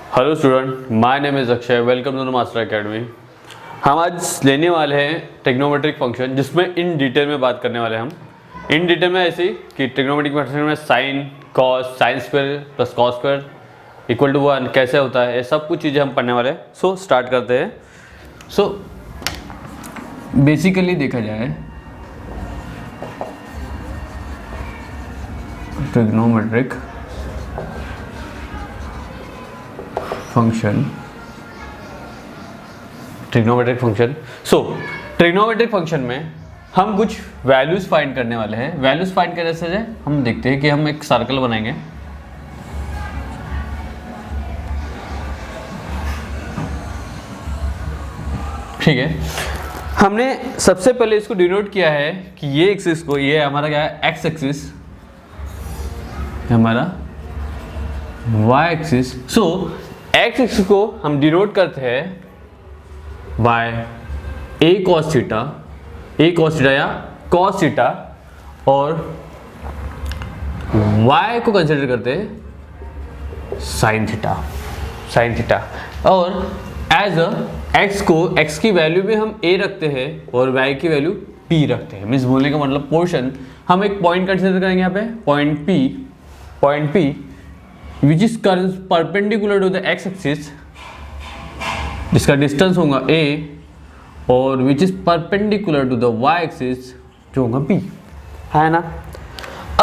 Hello student, my name is Akshay. Welcome to master academy. हम आज लेने वाले हैं ट्रिग्नोमेट्रिक फंक्शन, जिसमें इन डिटेल में बात करने वाले हैं। हम इन डिटेल में ऐसे कि ट्रिग्नोमेट्रिक फंक्शन में sine cos sine square plus cos square equal to 1 कैसे होता है, ये सब कुछ चीज़ें हम पढ़ने वाले हैं। सो स्टार्ट करते हैं। सो बेसिकली देखा जाए ट्रिग्नोमेट्रिक फंक्शन ट्रिग्नोमेट्रिक फंक्शन में हम कुछ वैल्यूज फाइंड करने वाले हैं। वैल्यूज फाइंड करने से हम देखते हैं कि हम एक सर्कल बनाएंगे। ठीक है, हमने सबसे पहले इसको डिनोट किया है कि ये एक्सिस को, ये हमारा क्या है, एक्स एक्सिस, हमारा वाई एक्सिस। सो एक्स एक्सिस को हम डिनोट करते हैं बाय ए कॉस थीटा या कॉस थीटा, और y को कंसिडर करते हैं साइन थीटा, और एज अ x को, x की वैल्यू में हम a रखते हैं और y की वैल्यू p रखते हैं। मीन्स बोलने का मतलब पोर्शन, हम एक पॉइंट कंसिडर करेंगे यहाँ पे, point p which is perpendicular to the x axis, जिसका डिस्टेंस होगा a, और which is perpendicular to the y axis जो होगा p, है ना।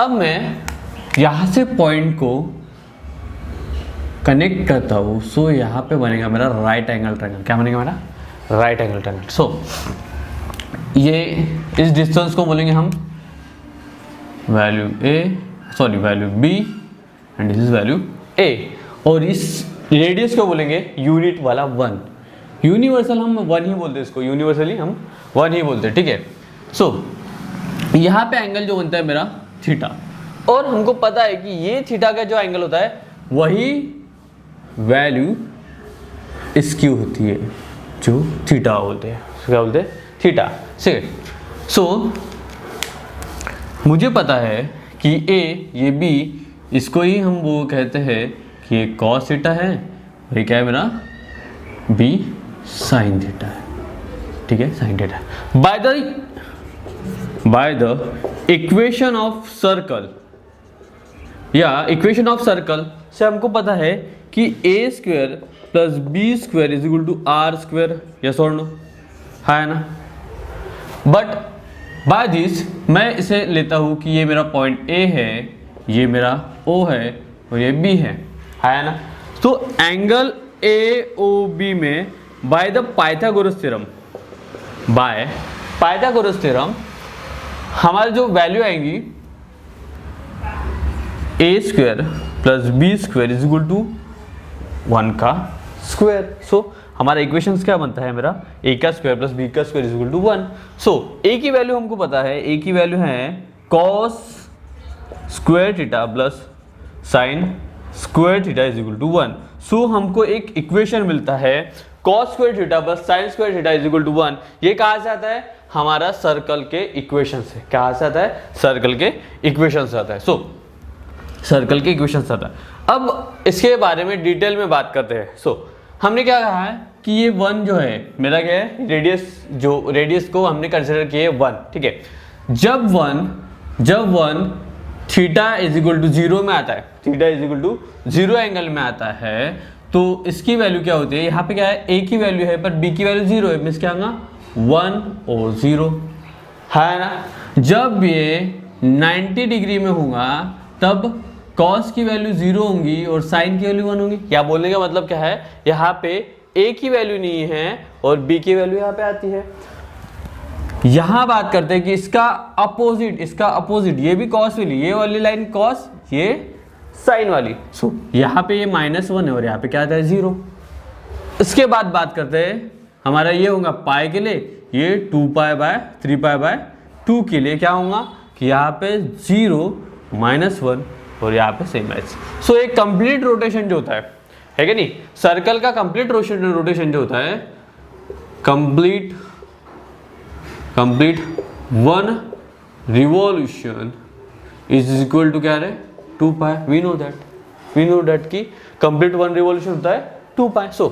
अब मैं यहाँ से पॉइंट को कनेक्ट करता हूँ। सो यहाँ पे बनेगा मेरा राइट एंगल ट्रायंगल। क्या बनेगा मेरा? Right angle triangle. सो ये इस डिस्टेंस को बोलेंगे हम value b and this is value a, और इस रेडियस को बोलेंगे यूनिट वाला 1। यूनिवर्सल हम 1 ही बोलते हैं इसको, यूनिवर्सली हम 1 ही बोलते हैं। ठीक है। सो यहाँ पे एंगल जो बनता है मेरा थीटा, और हमको पता है कि ये थीटा का जो एंगल होता है वही वैल्यू इसकी होती है जो थीटा बोलते हैं। क्या बोलते हैं? थीटा। सो मुझे पता है कि a ये b, इसको ही हम वो कहते हैं कि ये cos थीटा है, और ये क्या है मेरा b sin थीटा है। ठीक है, sin theta. By the equation of circle से हमको पता है कि a square plus B square is equal to R square. Yes और नो? है ना। बट बाय दिस मैं इसे लेता हूं कि ये मेरा पॉइंट a है, ये मेरा o है, और ये b है ना। तो एंगल AOB में बाय द पाइथागोरस थ्योरम हमारी जो वैल्यू आएंगी a square plus B square is equal to 1 का स्क्वायर। सो हमारा इक्वेशंस क्या बनता है मेरा, a का स्क्वायर प्लस b का square is equal to 1। So a की वैल्यू हमको पता है, a की वैल्यू है cos square theta plus sine square theta is equal to 1। So हमको एक इक्वेशन मिलता है cos square theta plus sine square theta is equal to 1। ये कहाँ से आता है? हमारा सर्कल के इक्वेशन से। कहाँ से आता है? सर्कल के इक्वेशन से आता है। सो सर्कल के इक्वेशन से आता है। अब इसके बारे में डिटेल में बात करते हैं। सो हमने क्या कहा है कि ये 1 जो है मेरा क्या है, रेडियस को हमने कंसिडर किया 1। ठीक है। जब 1 थीटा इज इक्वल टू 0 में आता है, theta is equal to 0 angle में आता है, तो इसकी वैल्यू क्या होती है? यहाँ पे क्या है, a की वैल्यू है पर b की वैल्यू 0 है। मीन्स क्या होगा? 1 और 0, है ना। जब ये 90 डिग्री में होगा तब cos की वैल्यू 0 होंगी और sin की वैल्यू 1 होंगी। क्या बोलने का मतलब क्या है, यहाँ पे a की वैल्यू नहीं है और b की वैल्यू यहाँ पे आती है। यहाँ बात करते हैं कि इसका अपोजिट, ये भी cos वाली, ये वाली लाइन cos, ये sin वाली। सो यहाँ पे ये -1 है और यहाँ पे क्या आता है 0। इसके बाद बात करते हैं, हमारा ये होगा पाई के लिए, ये 2π/3π/2 के लिए क्या होगा कि यहाँ पे 0 -1 और यहाँ पे सेम एज। सो एक कंप्लीट रोटेशन जो होता है कि नहीं, सर्कल का कंप्लीट रोटेशन जो होता है, complete 1 revolution is equal to क्या है, 2π। वी नो दैट कि कंप्लीट 1 रिवॉल्यूशन होता है 2 पाई। सो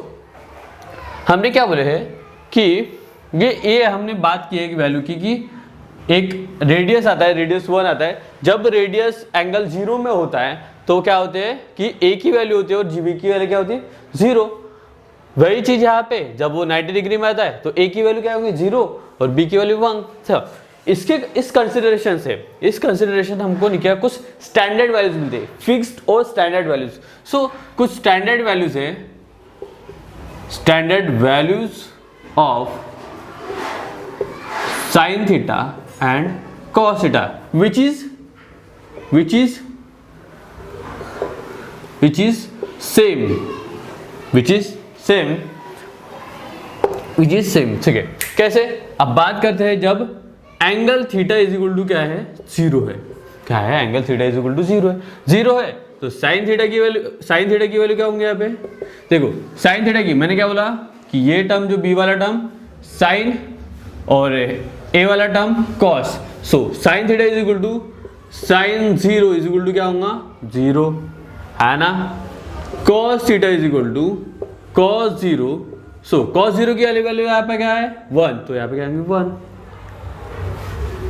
हमने क्या बोले हैं कि ये हमने बात की है कि वैल्यू की कि एक रेडियस आता है, रेडियस 1 आता है। जब रेडियस एंगल 0 में होता है तो क्या होते हैं कि ए की वैल्यू होती है और बी की वैल्यू क्या होती है 0। वही चीज यहाँ पे जब वो 90 डिग्री में आता है तो ए की वैल्यू क्या होगी 0 और बी की वैल्यू 1। इस कंसिडरेशन हमको क्या कुछ स्टैंडर्ड वैल्यूज मिलते हैं, फिक्स्ड और स्टैंडर्ड वैल्यूज। सो कुछ स्टैंडर्ड वैल्यूज है, standard values of sin theta and cos theta which is same ठीक है। कैसे? अब बात करते हैं जब angle theta is equal to क्या है 0 है। क्या है? Angle theta is equal to 0 है तो साइन थीटा की वैल्यू क्या होंगे यहाँ पे? देखो साइन थीटा की मैंने क्या बोला कि ये टर्म जो बी वाला टर्म साइन और ए वाला term cos. So sine theta is equal to sine 0 is equal to क्या होगा 0 है ना। Cos theta is equal to cos 0। So cos 0 की वैल्यू यहाँ पे क्या है 1 तो यहाँ पे क्या है 1।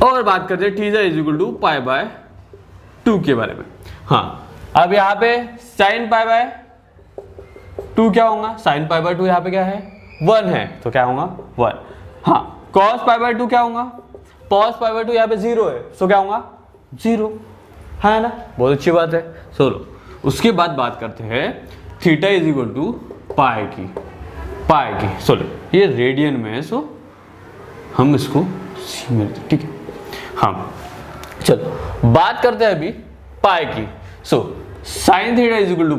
और बात करते हैं theta is equal to pi by 2 के बारे में। हाँ अब यहाँ पे साइन पाई बाय 2 क्या होगा? साइन पाई बाय 2 यहाँ पे क्या है 1 है तो क्या होगा 1। हाँ cos पाई बाय 2 क्या होगा? cos पाई बाय 2 यहाँ पे 0 है सो क्या होगा 0 है ना। बहुत अच्छी बात है। चलो उसके बाद बात करते हैं theta is equal to pi की। चलो ये रेडियन में है सो हम इसको सी में ठीक है। हाँ चलो बात करते हैं अभी पाई की। So sine theta is equal to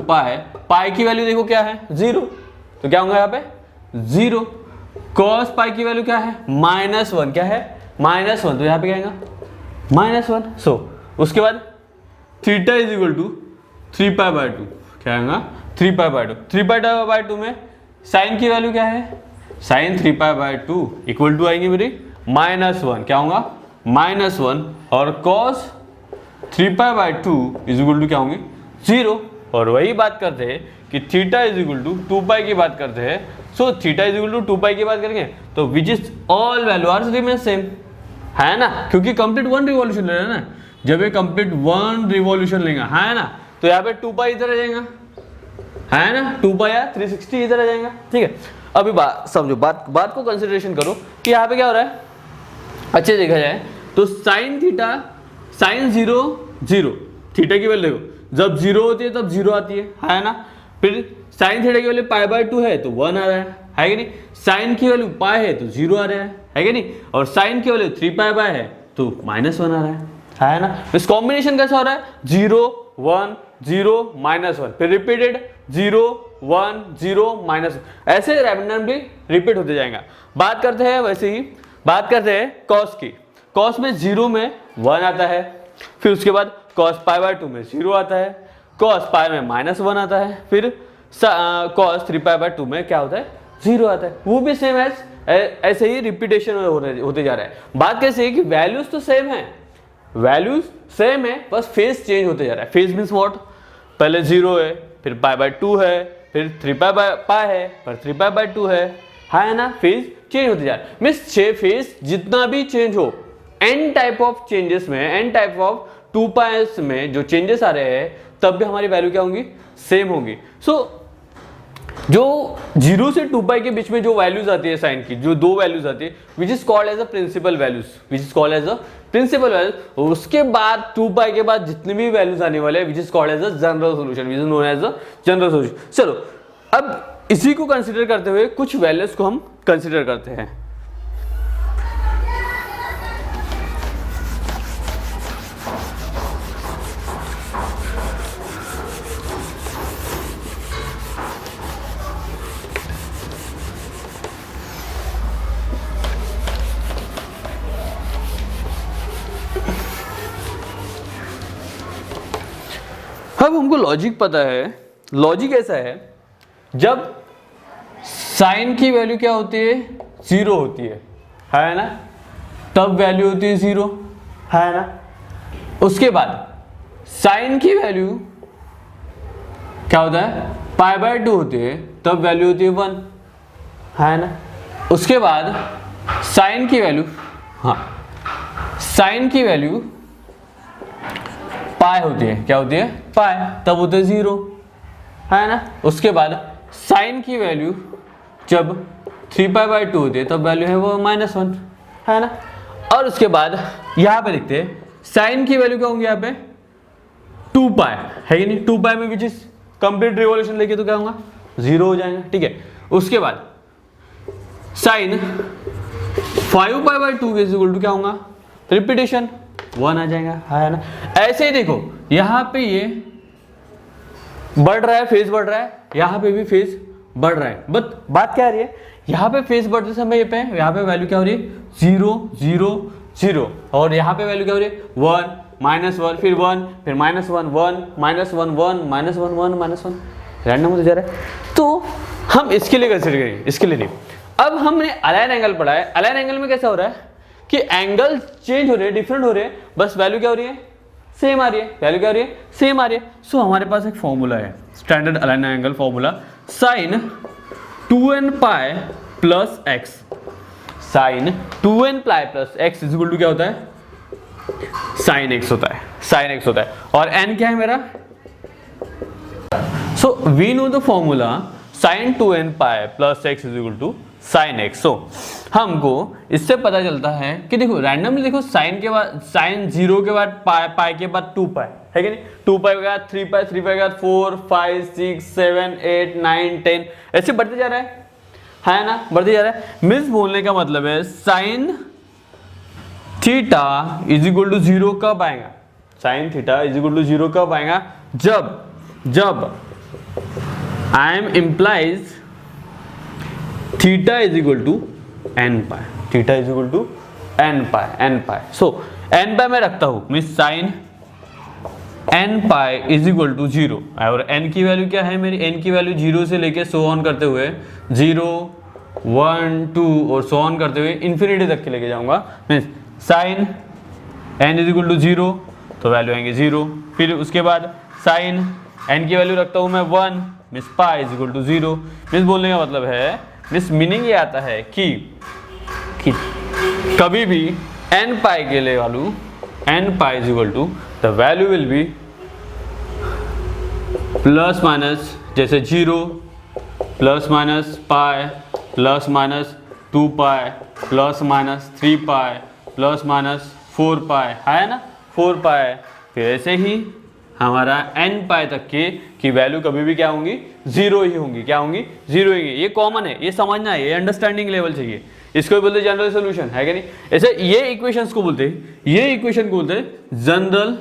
pi की वैल्यू देखो क्या है 0 तो क्या होगा यहाँ पे 0। cos पाई की वैल्यू क्या है -1 क्या है -1 तो यहाँ पे क्या आएगा -1। सो उसके बाद theta is equal to 3 pi by 2 क्या आएगा 3 पाई बाय 2। 3 पाई बाय 2 में साइन की वैल्यू क्या है sine 3 pi by 2 equal to आएंगी मेरी -1 क्या होगा -1 और cos 3 pi by 2 is equal to क्या होंगे 0। और वही बात करते हैं कि theta is equal to 2 pi की बात करते हैं। So theta is equal to 2 pi की बात करेंगे तो which is all value are remain same है ना, क्योंकि कंप्लीट 1 रिवॉल्यूशन ले रहा है ना। जब ये कंप्लीट 1 रिवॉल्यूशन लेगा है ना तो यहाँ पे 2 पाई इधर आ जाएगा है ना, 2 पाई या 360 इधर आ जाएगा ठीक है। अभी समझो बात को कंसिडरेशन करो कि यहाँ पे क्या हो रहा है। अच्छे देखा जाए तो साइन थीटा साइन 0 थीटा की वैल्यू देखो जब 0 होती है तब 0 आती है ना। फिर साइन थीटा की वैल्यू पाई बाय 2 है तो 1 आ रहा है कि नहीं। साइन की वैल्यू पाई है तो 0 आ रहा है कि नहीं। और साइन की वैल्यू 3 पाई बाय है तो -1 आ रहा है ना। इस कॉम्बिनेशन कैसा हो रहा है 0 1 0 -1 फिर रिपीटेड 0 1 0 -1 ऐसे रैंडमली रिपीट होते जाएगा। बात करते हैं वैसे ही बात करते हैं कॉस की। कॉस में 0 में 1 आता है, फिर उसके बाद कॉस पाई बाय 2 में 0 आता है, कॉस पाई में -1 आता है, फिर कॉस 3 पाई बाय 2 में क्या होता है 0 आता है। वो भी सेम ऐसे ही रिपीटेशन होते जा रहा है। बात कैसे है कि वैल्यूज तो सेम है, वैल्यूज सेम है बस फेज चेंज होते जा रहा है। फेज मीन्स व्हाट, पहले 0 है फिर पाई बाय 2 है फिर 3 पाई है फिर 3 पाई बाय 2 है ना। फेज चेंज होते जा रहा है। मीन्स 6 फेज जितना भी चेंज हो n टाइप ऑफ चेंजेस में n टाइप ऑफ 2 पाइस में जो चेंजेस आ रहे हैं तब भी हमारी वैल्यू क्या होंगी सेम होंगी। सो जो 0 से 2 पाई के बीच में जो वैल्यूज आती है साइन की, जो 2 वैल्यूज आती है which is called as a principal values, उसके बाद 2 पाई के बाद जितने भी वैल्यूज आने वाले हैं which is called as a general solution, which is known as a general solution. चलो अब इसी को कंसिडर करते हुए कुछ वैल्यूज को हम कंसिडर करते हैं। अब हमको लॉजिक पता है। लॉजिक ऐसा है जब साइन की वैल्यू क्या होती है 0 होती है ना, तब वैल्यू होती है 0 है ना। उसके बाद साइन की वैल्यू क्या होता है पाई बाय 2 होती है तब वैल्यू होती है 1, है ना। उसके बाद साइन की वैल्यू, हाँ साइन की वैल्यू पाई होती है, क्या होती है पाई, तब होते है 0, है ना। उसके बाद साइन की वैल्यू जब 3 पाई बाय 2 होती है तब वैल्यू है वो -1, है ना। और उसके बाद यहाँ पे देखते हैं साइन की वैल्यू क्या होंगी यहाँ पे 2 पाई, है कि नहीं। 2 पाई में विच इज कंप्लीट रिवॉल्यूशन लेके तो क्या होगा 0 हो जाएगा, ठीक है। उसके बाद sine 5 pi by 2 equal to क्या होगा रिपीटेशन 1 आ जाएगा, है ना। ऐसे ही देखो यहाँ पे ये बढ़ रहा है, फेज बढ़ रहा है, यहाँ पे भी फेज बढ़ रहा है, बट बात क्या आ रही है यहाँ पे फेज बढ़ते समय यहाँ पे वैल्यू क्या हो रही है 0 0 0, और यहाँ पे वैल्यू क्या हो रही है 1 -1 फिर 1 फिर -1 1 -1 1 -1 1 -1, रैंडम होते जा रहा है। तो हम इसके लिए कंसिडर करेंगे, इसके लिए नहीं। अब हमने अलाइन एंगल पढ़ा है, अलाइन एंगल में कैसा हो रहा है कि एंगल चेंज हो रहे हैं, डिफरेंट हो रहे हैं, बस वैल्यू क्या हो रही है सेम आ रही है, वैल्यू क्या हो रही है सेम आ रही है। सो हमारे पास एक फॉर्मूला है, standard align angle formula, sine 2n pi plus X, sine 2n pi plus x is equal to क्या होता है साइन एक्स होता है, साइन एक्स होता है। और n क्या है मेरा, so we know the formula sine 2n pi plus x is equal to sine x. So हमको इससे पता चलता है कि देखो रैंडमली देखो साइन के बाद साइन 0 के बाद पाई के बाद 2 पाई, है कि नहीं। 2 पाई के बाद 3 पाई, 3 पाई के बाद 4 5 6 7 8 9 10 ऐसे बढ़ते जा रहा है ना, बढ़ते जा रहा है। मीन्स बोलने का मतलब है sine theta is equal to 0 कब आएगा, sine theta is equal to 0 कब आएगा, जब I am implies theta is equal to n pi, theta is equal to n pi. So n pi मैं रखता हूं, means sine n pi is equal to 0, और n की value क्या है मेरी, n की वैल्यू 0 से लेके सो ऑन करते हुए 0 1 2 और सो ऑन करते हुए इन्फिनिटी तक के लेके जाऊंगा। Means sine n is equal to 0 तो वैल्यू आएंगे 0, फिर उसके बाद साइन n की वैल्यू रखता हूं मैं 1, means pi is equal to 0। Means बोलने का मतलब है, मीन्स मीनिंग ये आता है कि कभी भी n पाई के लिए value n pi is equal to the value will be plus minus, जैसे 0 plus minus pi plus minus 2 pi plus minus 3 pi plus minus 4 pi, है ना 4 पाई। फिर ऐसे ही हमारा n पाई तक की वैल्यू कभी भी क्या होंगी 0 ही होंगी, क्या होंगी 0 होंगी। ये कॉमन है, ये समझना है, ये अंडरस्टैंडिंग लेवल चाहिए, इसको बोलते हैं जनरल सॉल्यूशन, है कि नहीं। ऐसे ये इक्वेशंस को बोलते हैं, ये इक्वेशन को बोलते हैं जनरल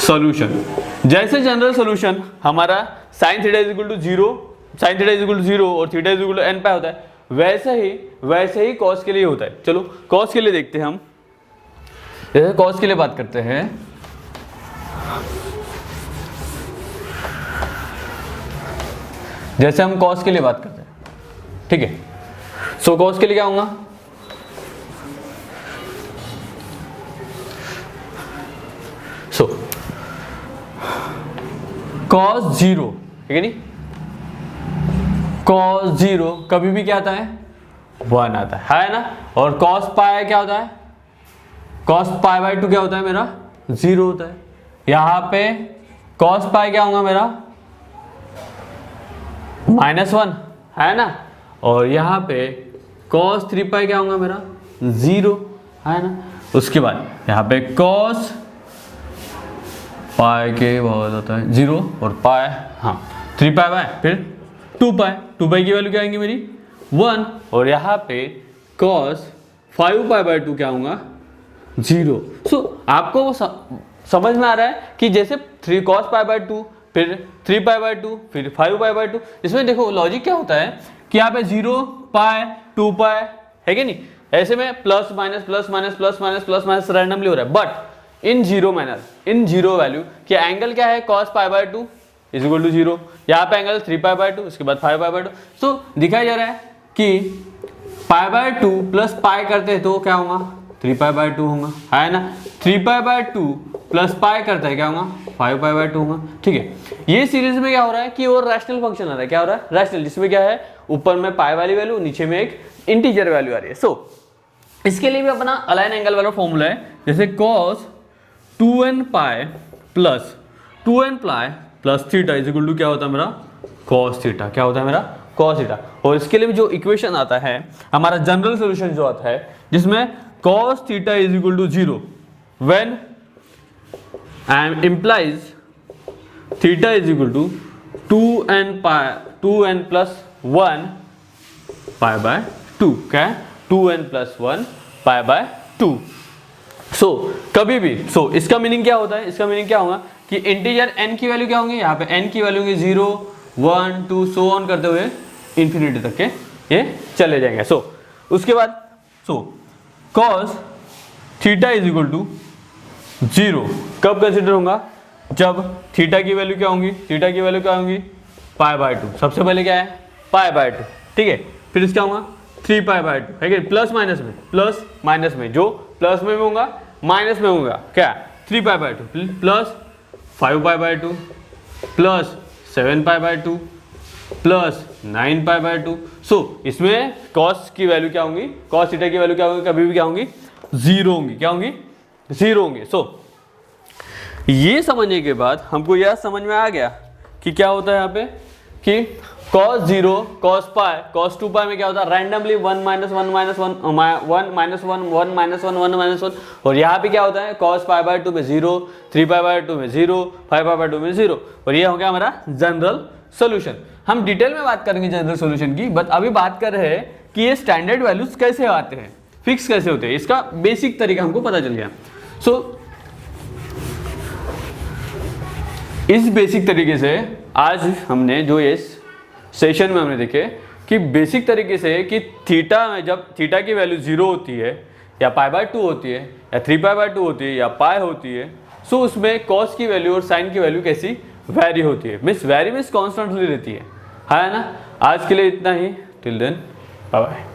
सॉल्यूशन। जैसे जनरल सॉल्यूशन हमारा sine theta is equal to 0, sine theta is equal to 0 और theta is equal to n pi होता है, वैसे ही कॉस के लिए होता है। चलो कॉस के लिए देखते हैं हम, जैसे कॉस के लिए बात करते हैं, जैसे हम कॉस के लिए बात करते हैं, ठीक है। सो कॉस के लिए क्या होगा, सो कॉस 0, ठीक है नहीं, कॉस 0 कभी भी क्या आता है 1 आता है ना। और कॉस पाई क्या होता है, कॉस पाई बाय 2 क्या होता है मेरा 0 होता है। यहाँ पे कॉस पाई क्या होगा मेरा -1, है ना। और यहाँ पे कॉस 3 पाई क्या होगा मेरा 0, है ना। उसके बाद यहाँ पे कॉस पाई के बहुत होता है 0 और पाई, हाँ 3 पाई बाय फिर 2 पाई, 2 पाई की वैल्यू क्या आएंगी मेरी 1, और यहाँ पे कॉस 5 पाई बाय 2 क्या होगा 0। सो आपको वो समझ में आ रहा है कि जैसे 3 cos पाई बाय 2 फिर 3 पाई बाय 2 फिर 5 पाई बाय 2, इसमें देखो लॉजिक क्या होता है कि यहाँ पे 0 पाई 2 पाई, है कि नहीं। ऐसे में plus minus plus minus plus minus plus minus randomly हो रहा है, but in zero manner, in zero value कि एंगल क्या है cos pi by 2 is equal to 0, यहाँ पे एंगल 3 पाई बाय 2, उसके बाद 5 पाई बाय 2। सो दिखाया जा रहा है कि पाई बाय 2 प्लस पाई करते हैं तो क्या होगा 3 पाई बाय 2 होगा, है ना। 3π/2 प्लस पाई करता है क्या होगा 5π/2 होगा। ठीक है, ये सीरीज में क्या हो रहा है कि और रैशनल फंक्शन आ रहा है, क्या हो रहा है रैशनल, जिसमें क्या है ऊपर में पाई वाली वैल्यू, नीचे में एक इंटीजर वैल्यू आ रही है। सो इसके लिए भी अपना अलाइन एंगल वाला फॉर्मूला है, जैसे cos 2n pi plus 2n pi plus theta is equal to क्या होता है मेरा cos थीटा, क्या होता है मेरा cos थीटा। और इसके लिए भी जो इक्वेशन आता है हमारा जनरल सोल्यूशन जो आता है, जिसमें cos theta is equal to 0 when and implies theta is equal to 2n plus 1 π/2, क्या है 2n प्लस 1 π/2। सो कभी भी इसका मीनिंग क्या होता है, इसका मीनिंग क्या होगा कि इंटीजर n की वैल्यू क्या होंगी, यहाँ पे n की वैल्यू होंगी 0 1 2 सो ऑन करते हुए इंफिनिटी तक के ये चले जाएंगे। उसके बाद cos theta is equal to 0 कब कंसिडर होगा, जब थीटा की वैल्यू क्या होंगी, थीटा की वैल्यू क्या होंगी π/2, सबसे पहले क्या है π/2, ठीक है, फिर इसका होगा 3π/2 है कि प्लस माइनस में जो प्लस में भी होगा माइनस में होगा क्या 3π/2 प्लस 5π/2 प्लस 7π/2 प्लस 9π/2। इसमें cos की वैल्यू क्या होंगी, cos थीटा की वैल्यू क्या होंगी, कभी भी क्या होंगी 0 होंगी, क्या होंगी 0 होंगी। ये समझने के बाद हमको यह समझ में आ गया कि क्या होता है यहाँ पे कि cos 0 cos पाई cos 2 पाई में क्या होता है randomly 1 minus 1 minus 1 1 minus 1 1 minus 1 1 minus 1, और यहाँ पे क्या होता है cos π/2 में 0 3π/2 में 0 5π/2 में 0, और ये हो गया हमारा जनरल सोल्यूशन। हम डिटेल में बात करेंगे जनरल सोल्यूशन की, बट अभी बात कर रहे हैं कि ये स्टैंडर्ड वैल्यूज कैसे आते हैं, फिक्स कैसे होते हैं, इसका बेसिक तरीका हमको पता चल गया। इस बेसिक तरीके से आज हमने जो ये सेशन में हमने देखे कि बेसिक तरीके से कि थीटा में जब थीटा की वैल्यू 0 होती है या π/2 होती है या 3π/2 होती है या पाई होती है, उसमें cos की वैल्यू और साइन की वैल्यू कैसी वैरी होती है, मीन्स कांस्टेंटली रहती है ना। आज के लिए इतना ही, टिल देन बाय बाय।